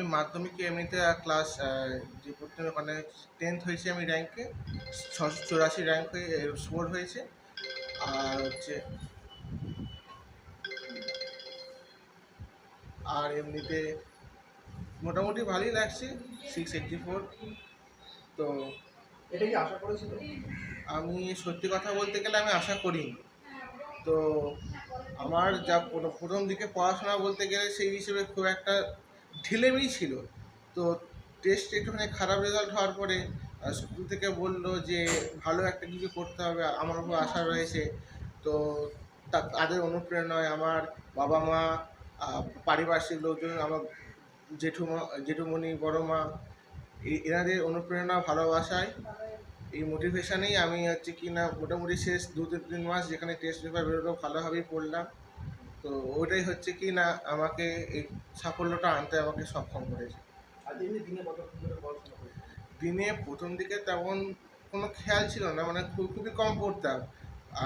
আমি মাধ্যমিকে এমনিতে ক্লাস যে প্রথমে মানে 10th হয়েছে আমি র্যাঙ্কে 684 র্যাঙ্ক হয়ে স্কোর হয়েছে। আর হচ্ছে আর এমনিতে মোটামুটি ভালোই লাগছে 684। তো এটা কি আশা করেছিল? আমি সত্যি কথা বলতে গেলে আমি আশা করিনি। তো আমার যা প্রথম দিকে পড়াশোনা বলতে গেলে সেই হিসেবে খুব একটা ঢিলেমি ছিল। তো টেস্ট একটুখানি খারাপ রেজাল্ট হওয়ার পরে স্কুল থেকে বললো যে ভালো একটা কিছু করতে হবে, আমার উপর আশা রয়েছে। তো তাদের অনুপ্রেরণায় আমার বাবা মা, পারিপার্শ্বিক লোকজন, আমার জেঠুমণি, বড় মা, এনাদের অনুপ্রেরণা ভালোবাসায় এই মোটিভেশনেই আমি হচ্ছে কি না মোটামুটি শেষ 2-3 মাস যেখানে টেস্ট পেপার বেরোলো ভালোভাবেই পড়লাম। তো ওইটাই হচ্ছে কি না আমাকে এই সাফল্যটা আনতে আমাকে সক্ষম করেছে। আর এমনি দিনে কতক্ষণ ধরে পড়াশোনা করেছেন? দিনে প্রথম দিকে তেমন কোনো খেয়াল ছিল না, মানে খুবই কম পড়তাম।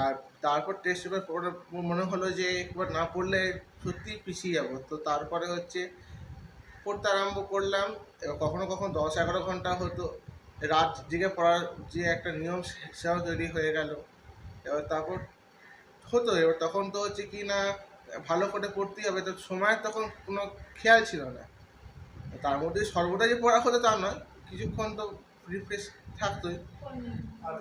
আর তারপর টেস্ট পেপার পড়ে মনে হলো যে একবার না পড়লে সত্যিই পিছিয়ে যাবো। তো তারপরে হচ্ছে পড়তে আরম্ভ করলাম। এবার কখনো কখনো 10-11 ঘন্টা হতো। রাত জেগে পড়ার যে একটা নিয়ম সেটাও তৈরি হয়ে গেল। এবার তারপর হতো, এবার তখন তো হচ্ছে কি না ভালো করে পড়তেই হবে, তো সময়ের তখন কোনো খেয়াল ছিল না। তার মধ্যে সর্বদা যে পড়া হতো তা নয়, কিছুক্ষণ তো রিফ্রেশ থাকতোই। আর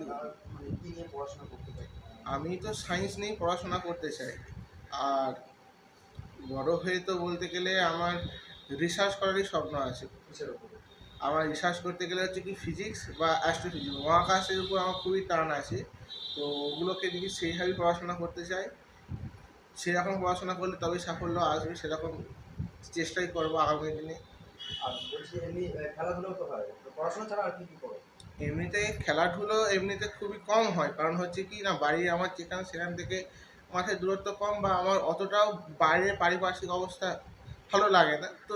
মানে কি নিয়ে পড়াশোনা করতে চাই? আমি তো সায়েন্স নিয়েই পড়াশোনা করতে চাই। আর বড় হয়ে তো বলতে গেলে আমার রিসার্চ করারই স্বপ্ন আছে। কিসের উপরে? আমার রিসার্চ করতে গেলে হচ্ছে কি ফিজিক্স বা অ্যাস্ট্রোফিজিক্স, মহাকাশের উপর আমার খুবই টান আছে। তো ওগুলোকে যদি সেইভাবেই পড়াশোনা করতে চাই, সেরকম পড়াশোনা করলে তবেই সাফল্য আসবে, সেরকম চেষ্টাই করবো আগামী দিনে। আর বলছি এমনি খেলাধুলো তো হয়, তো পড়াশোনা ছাড়া আর কি কি করো? এমনিতে খেলাধুলো এমনিতে খুবই কম হয়, কারণ হচ্ছে কি না বাড়ি আমার যেখানে সেখান থেকে মাঠের দূরত্ব কম, বা আমার অতটাও বাইরে পারিপার্শ্বিক অবস্থা ভালো লাগে না। তো